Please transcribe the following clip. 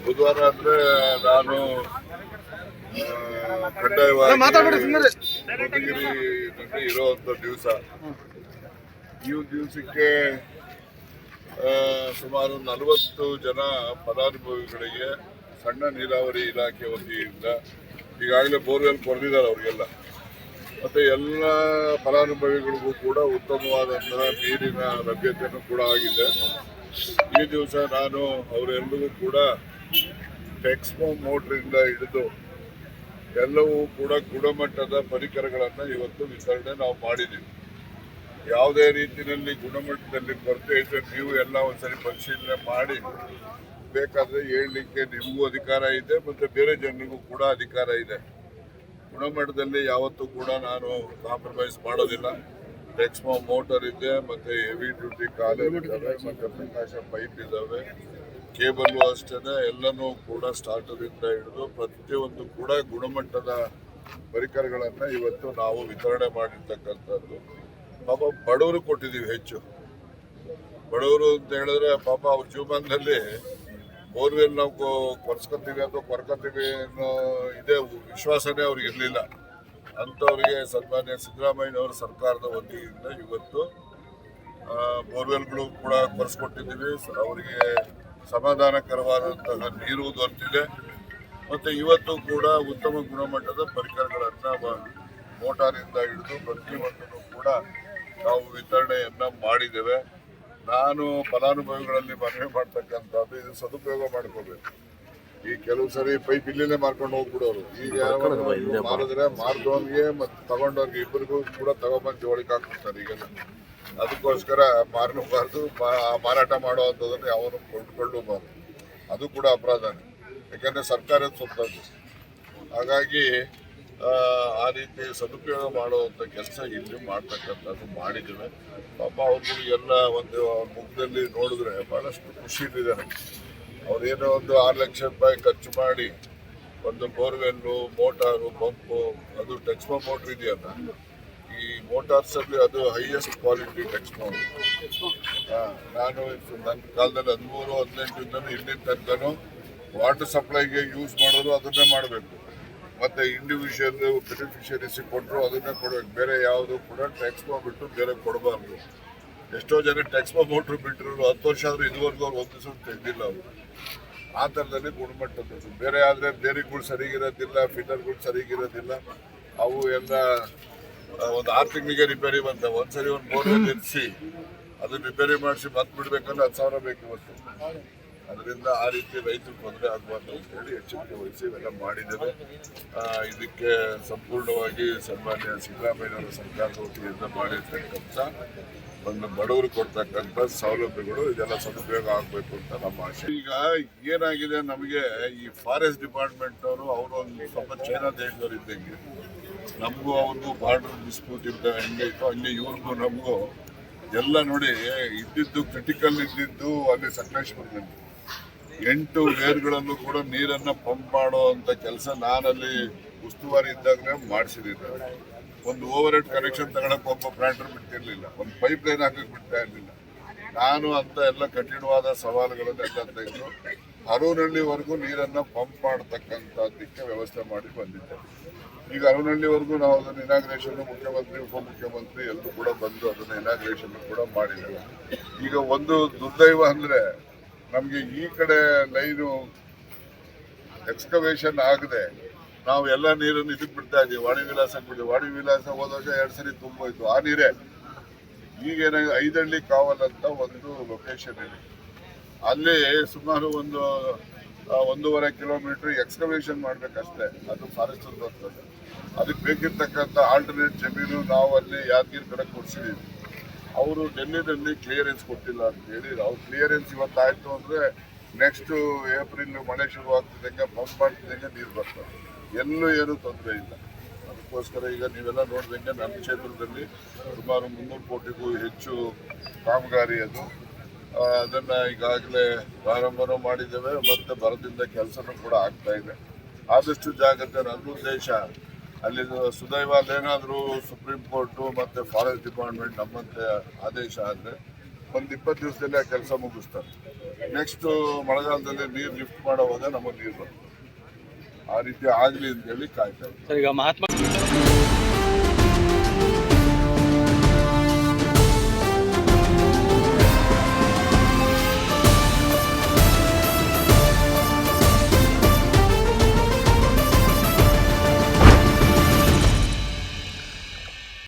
ಬುಧವಾರ ಅಂದ್ರೆ ನಾನು ಕಡ್ಡಾಯವಾಗಿ ಮಧುಗಿರಿನಲ್ಲಿ ಇರುವಂತ ದಿವಸ. ಈ ದಿವಸಕ್ಕೆ ಸುಮಾರು 40 ಜನ ಫಲಾನುಭವಿಗಳಿಗೆ ಸಣ್ಣ ನೀರಾವರಿ ಇಲಾಖೆ ವತಿಯಿಂದ ಈಗಾಗಲೇ ಬೋರ್ವೆಲ್ ಕೊರೆದಿದ್ದಾರೆ ಅವರಿಗೆಲ್ಲ. ಮತ್ತೆ ಎಲ್ಲ ಫಲಾನುಭವಿಗಳಿಗೂ ಕೂಡ ಉತ್ತಮವಾದಂತಹ ನೀರಿನ ಲಭ್ಯತೆಯೂ ಕೂಡ ಆಗಿದೆ. ಈ ದಿವಸ ನಾನು ಅವರೆಲ್ಲರಿಗೂ ಕೂಡ ಟೆಕ್ಸ್ಮೋ ಮೋಟ್ರಿಂದ ಹಿಡಿದು ಎಲ್ಲವೂ ಕೂಡ ಗುಣಮಟ್ಟದ ಪರಿಕರಗಳನ್ನು ಇವತ್ತು ವಿತರಣೆ ನಾವು ಮಾಡಿದ್ದೀವಿ. ಯಾವುದೇ ರೀತಿಯಲ್ಲಿ ಗುಣಮಟ್ಟದಲ್ಲಿ ಕೊರತೆ ಇದ್ದರೆ ನೀವು ಎಲ್ಲ ಒಂದ್ಸರಿ ಪರಿಶೀಲನೆ ಮಾಡಿ ಬೇಕಾದರೆ ಹೇಳಲಿಕ್ಕೆ ನಿಮಗೂ ಅಧಿಕಾರ ಇದೆ ಮತ್ತು ಬೇರೆ ಜನರಿಗೂ ಕೂಡ ಅಧಿಕಾರ ಇದೆ. ಗುಣಮಟ್ಟದಲ್ಲಿ ಯಾವತ್ತೂ ಕೂಡ ನಾನು ಕಾಂಪ್ರಮೈಸ್ ಮಾಡೋದಿಲ್ಲ. ಟೆಕ್ಸ್ಮೋ ಮೋಟರ್ ಇದೆ, ಮತ್ತು ಹೆವಿ ಡ್ಯೂಟಿ ಕಾಲರ್ ಇದ್ದಾವೆ, ಮತ್ತು ಪ್ರಕಾಶ ಪೈಪ್ ಇದ್ದಾವೆ, ಕೇಬಲ್ಲು ಅಷ್ಟೇ. ಎಲ್ಲನೂ ಕೂಡ ಸ್ಟಾರ್ಟರಿಂದ ಹಿಡಿದು ಪ್ರತಿಯೊಂದು ಕೂಡ ಗುಣಮಟ್ಟದ ಪರಿಕರಗಳನ್ನು ಇವತ್ತು ನಾವು ವಿತರಣೆ ಮಾಡಿರ್ತಕ್ಕಂಥದ್ದು. ಪಾಪ ಬಡವರು ಕೊಟ್ಟಿದ್ದೀವಿ ಹೆಚ್ಚು. ಬಡವರು ಅಂತ ಹೇಳಿದ್ರೆ ಪಾಪ ಅವ್ರ ಜೀವನದಲ್ಲಿ ಬೋರ್ವೆಲ್ ನಾವು ಕೊರ್ಸ್ಕೊತೀವಿ ಅಥವಾ ಕೊರ್ಕೋತೀವಿ ಅನ್ನೋ ಇದೇ ವಿಶ್ವಾಸನೇ ಅವ್ರಿಗೆ ಇರಲಿಲ್ಲ. ಅಂಥವ್ರಿಗೆ ಸನ್ಮಾನ್ಯ ಸಿದ್ದರಾಮಯ್ಯನವರ ಸರ್ಕಾರದ ವತಿಯಿಂದ ಇವತ್ತು ಬೋರ್ವೆಲ್ಗಳು ಕೂಡ ಕೊರೆಸ್ಕೊಟ್ಟಿದ್ದೀವಿ. ಅವರಿಗೆ ಸಮಾಧಾನಕರವಾದಂತಹ ನೀರು ದೊರೆತಿದೆ. ಮತ್ತು ಇವತ್ತು ಕೂಡ ಉತ್ತಮ ಗುಣಮಟ್ಟದ ಪರಿಕರಗಳನ್ನು ಮೋಟಾರಿಂದ ಹಿಡಿದು ಪ್ರತಿಯೊಂದನ್ನು ಕೂಡ ನಾವು ವಿತರಣೆಯನ್ನು ಮಾಡಿದ್ದೇವೆ. ನಾನು ಫಲಾನುಭವಿಗಳಲ್ಲಿ ಮನವಿ ಮಾಡ್ತಕ್ಕಂಥದ್ದು, ಇದು ಸದುಪಯೋಗ ಮಾಡ್ಕೋಬೇಕು. ಈ ಕೆಲವು ಸರಿ ಪೈಪ್ ಇಲ್ಲಿನೇ ಮಾರ್ಕೊಂಡು ಹೋಗ್ಬಿಡೋರು. ಈಗ ಮಾರಿದ್ರೆ ಮಾರ್ದವನಿಗೆ ಮತ್ತು ತಗೊಂಡವ್ರಿಗೆ ಇಬ್ಬರಿಗೂ ಕೂಡ ತಗೊಂಬಂದು ಜೋಳಿಗೆ ಹಾಕ್ಬಿಡ್ತಾರೆ ಈಗೆಲ್ಲ. ಅದಕ್ಕೋಸ್ಕರ ಮಾರಬಾರ್ದು, ಮಾರಾಟ ಮಾಡುವಂಥದ್ದನ್ನು ಯಾವನು ಕೊಂಡ್ಕೊಳ್ಳಬಾರ್ದು. ಅದು ಕೂಡ ಅಪರಾಧನೇ, ಯಾಕೆಂದರೆ ಸರ್ಕಾರದ ಸೊತ್ತದ್ದು. ಹಾಗಾಗಿ ಆ ರೀತಿ ಸದುಪಯೋಗ ಮಾಡುವಂಥ ಕೆಲಸ ಇಲ್ಲಿ ಮಾಡ್ತಕ್ಕಂಥದ್ದು ಮಾಡಿದ್ದೇವೆ. ಪಾಪ ಅವ್ರಿಗೆಲ್ಲ ಒಂದು ಮುಖದಲ್ಲಿ ನೋಡಿದ್ರೆ ಭಾಳಷ್ಟು ಖುಷಿ ಇದ್ದಾರೆ. ಅವ್ರೇನೋ ಒಂದು 6 ಲಕ್ಷ ರೂಪಾಯಿ ಖರ್ಚು ಮಾಡಿ ಒಂದು ಬೋರ್ವೆಲ್ಲು, ಮೋಟಾರು, ಪಂಪು, ಅದು ಟೆಕ್ಸ್ಮೋ ಮೋಟ್ರ್ ಇದೆಯಲ್ಲ, ಈ ಮೋಟಾರ್ಸಲ್ಲಿ ಅದು ಹೈಯೆಸ್ಟ್ ಕ್ವಾಲಿಟಿ ಟೆಕ್ಸ್ಮೋ. ನಾನು ನನ್ನ ಕಾಲದಲ್ಲಿ 13-18 ಇಲ್ಲಿನ ತನಕನೂ ವಾಟರ್ ಸಪ್ಲೈಗೆ ಯೂಸ್ ಮಾಡೋದು ಅದನ್ನೇ ಮಾಡಬೇಕು. ಮತ್ತು ಇಂಡಿವಿಜುವಲ್ ಬೆನಿಫಿಷರೀಸಿ ಕೊಟ್ಟರು ಅದನ್ನೇ ಕೊಡಬೇಕು. ಬೇರೆ ಯಾವುದು ಕೂಡ ಟೆಕ್ಸ್ಮೋ ಬಿಟ್ಟು ಬೇರೆ ಕೊಡಬಾರ್ದು. ಎಷ್ಟೋ ಜನ ಟೆಕ್ಸ್ಮೋ ಮೋಟ್ರ್ ಬಿಟ್ಟರು 10 ವರ್ಷ ಆದರೂ ಇದುವರೆಗೂ ಅವ್ರು ಒಂದು ದಿವಸ ತೆಗೆದಿಲ್ಲ ಅವರು. ಆ ಥರದಲ್ಲಿ ಗುಣಮಟ್ಟದ್ದು. ಬೇರೆ ಆದರೆ ಬೇರೆಗಳು ಸರಿಗಿರೋದಿಲ್ಲ, ಫಿಟರ್ಗಳು ಸರಿಗಿರೋದಿಲ್ಲ. ಅವು ಎಲ್ಲ ಒಂದು 6 ತಿಂಗಳಿಗೆ ರಿಪೇರಿ ಬಂತ. ಒಂದ್ಸರಿ ಒಂದು ಬೋರ್ವೆಲ್ ಇರಿಸಿ ಅದನ್ನ ರಿಪೇರಿ ಮಾಡಿಸಿ ಮತ್ತೆ ಬಿಡಬೇಕಂದ್ರೆ 10,000 ಬೇಕು ಇವತ್ತು. ಅದರಿಂದ ಆ ರೀತಿ ರೈತರು ತೊಂದರೆ ಆಗಬಾರ್ದು ಅಂತೇಳಿ ಎಚ್ಚರಿಕೆ ವಹಿಸಿ ಇವೆಲ್ಲ ಮಾಡಿದ್ದೇವೆ. ಇದಕ್ಕೆ ಸಂಪೂರ್ಣವಾಗಿ ಸನ್ಮಾನ್ಯ ಸಿದ್ದರಾಮಯ್ಯನವರ ಸರ್ಕಾರದ ವತಿಯಿಂದ ಮಾಡಿರ್ತಕ್ಕಂಥ ಒಂದು ಬಡವರು ಕೊಡ್ತಕ್ಕಂಥ ಸೌಲಭ್ಯಗಳು ಇದೆಲ್ಲ ಸದುಪಯೋಗ ಆಗಬೇಕು ಅಂತ ನಮ್ಮ ಆಶೆ. ಈಗ ಏನಾಗಿದೆ, ನಮಗೆ ಈ ಫಾರೆಸ್ಟ್ ಡಿಪಾರ್ಟ್ಮೆಂಟ್ನವರು ಅವರು ಒಂದು ಸ್ವಲ್ಪ ಚೈನಾ ದೇಶದವ್ರು ಇದ್ದಂಗೆ, ನಮಗೂ ಅವ್ರಿಗೂ ಬಾರ್ಡರ್ ಡಿಸ್ಪ್ಯೂಟ್ ಇದ್ದ ಹೆಂಗೈತೋ ಹಂಗೆ ಇವ್ರಿಗೂ ನಮಗೂ ಎಲ್ಲ ನೋಡಿ. ಇದ್ದಿದ್ದು ಕ್ರಿಟಿಕಲ್ ಇದ್ದಿದ್ದು ಅಲ್ಲಿ ಸಕಲೇಶ್ಪುರದಲ್ಲಿ 8 ವೇರ್ಗಳಲ್ಲೂ ಕೂಡ ನೀರನ್ನು ಪಂಪ್ ಮಾಡೋ ಅಂಥ ಕೆಲಸ ನಾನಲ್ಲಿ ಉಸ್ತುವಾರಿ ಇದ್ದಾಗಲೇ ಮಾಡಿಸಿದ್ದೀನಿ. ಒಂದು ಓವರ್ ಹೆಡ್ ಕನೆಕ್ಷನ್ ತಗೊಳಕ್ಕೆ ಒಬ್ಬ ಪ್ಲಾಂಟರ್ ಬಿಡ್ತಿರ್ಲಿಲ್ಲ, ಒಂದು ಪೈಪ್ ಲೈನ್ ಹಾಕಕ್ಕೆ ಬಿಡ್ತಾ ಇರಲಿಲ್ಲ. ನಾನು ಅಂತ ಎಲ್ಲ ಕಠಿಣವಾದ ಸವಾಲುಗಳನ್ನೆಲ್ಲ ತೆಗೆದು ಹರವನಹಳ್ಳಿವರೆಗೂ ನೀರನ್ನು ಪಂಪ್ ಮಾಡತಕ್ಕಂಥದ್ದಕ್ಕೆ ವ್ಯವಸ್ಥೆ ಮಾಡಿ ಬಂದಿದ್ದೆ. ಈಗ ಹರವನಹಳ್ಳಿವರೆಗೂ ನಾವು ಅದನ್ನು ಇನಾಗ್ರೇಷನ್ ಮುಖ್ಯಮಂತ್ರಿ, ಉಪಮುಖ್ಯಮಂತ್ರಿ ಎಲ್ಲರೂ ಕೂಡ ಬಂದು ಅದನ್ನು ಇನಾಗ್ರೇಷನ್ ಕೂಡ ಮಾಡಿದ್ದೇವೆ. ಈಗ ಒಂದು ದುರ್ದೈವ ಅಂದರೆ ನಮಗೆ ಈ ಕಡೆ ಲೈನು ಎಕ್ಸ್ಕವೇಷನ್ ಆಗದೆ ನಾವು ಎಲ್ಲ ನೀರನ್ನು ಇದಕ್ಕೆ ಬಿಡ್ತಾ ಇದ್ದೀವಿ, ವಾಣಿ ವಿಲಾಸಕ್ಕೆ ಬಿಡ್ತೀವಿ. ವಾಣಿ ವಿಲಾಸ ಹೋದಾಗ 2 ಸರಿ ತುಂಬೋಯ್ತು ಆ ನೀರೇ. ಈಗೇನ 5 ಹಳ್ಳಿ ಕಾವಲ್ ಅಂತ ಒಂದು ಲೊಕೇಶನ್ ಇದೆ, ಅಲ್ಲಿ ಸುಮಾರು ಒಂದು 1.5 ಕಿಲೋಮೀಟರ್ ಎಕ್ಸ್ಕವೇಷನ್ ಮಾಡಬೇಕಷ್ಟೇ. ಅದು ಫಾರೆಸ್ಟ್ ಬರ್ತದೆ. ಅದಕ್ಕೆ ಬೇಕಿರ್ತಕ್ಕಂಥ ಆಲ್ಟರ್ನೇಟ್ ಜಮೀನು ನಾವು ಅಲ್ಲಿ ಯಾದಗಿರಿ ಕಡೆ ಕೊಡಿಸಿದ್ದೀವಿ. ಅವರು ಡೆಲ್ಲಿನಲ್ಲಿ ಕ್ಲಿಯರೆನ್ಸ್ ಕೊಟ್ಟಿಲ್ಲ ಅಂತೇಳಿ, ಅವ್ರು ಕ್ಲಿಯರೆನ್ಸ್ ಇವತ್ತಾಯಿತು ಅಂದರೆ ನೆಕ್ಸ್ಟು ಏಪ್ರಿಲ್ ಮಳೆ ಶುರುವಾಗ್ತಿದ್ದಂಗೆ ಪಂಪ್ ಮಾಡ್ತಿದ್ದಂಗೆ ನೀರು ಬರ್ತದೆ. ಎಲ್ಲೂ ಏನೂ ತೊಂದರೆ ಇಲ್ಲ. ಅದಕ್ಕೋಸ್ಕರ ಈಗ ನೀವೆಲ್ಲ ನೋಡಿದಂಗೆ ನನ್ನ ಕ್ಷೇತ್ರದಲ್ಲಿ ಸುಮಾರು 300 ಕೋಟಿಗೂ ಹೆಚ್ಚು ಕಾಮಗಾರಿ ಅದು. ಅದನ್ನು ಈಗಾಗಲೇ ಪ್ರಾರಂಭನೂ ಮಾಡಿದ್ದೇವೆ ಮತ್ತು ಬರದಿಂದ ಕೆಲಸನೂ ಕೂಡ ಆಗ್ತಾ ಇದೆ. ಆದಷ್ಟು ಜಾಗ್ರತೆ. ನನ್ನ ಉದ್ದೇಶ ಅಲ್ಲಿ ಸುದೈವ ಅಲ್ಲೇನಾದರೂ ಸುಪ್ರೀಂ ಕೋರ್ಟು ಮತ್ತು ಫಾರೆಸ್ಟ್ ಡಿಪಾರ್ಟ್ಮೆಂಟ್ ನಮ್ಮಂತೆ ಆದೇಶ ಆದರೆ ಒಂದು 20 ದಿವಸದಲ್ಲಿ ಆ ಕೆಲಸ ಮುಗಿಸ್ತಾರೆ. ನೆಕ್ಸ್ಟ್ ಮಳೆಗಾಲದಲ್ಲಿ ನೀರು ಲಿಫ್ಟ್ ಮಾಡೋವಾಗ ನಮಗೆ ನೀರು ಬರ್ತದೆ. ಆ ರೀತಿ ಆಗಲಿ ಅಂತೇಳಿ ಕಾಯ್ತಾ ಇದ್ದೀವಿ. ಸರ್, ಈಗ ಮಹಾತ್ಮ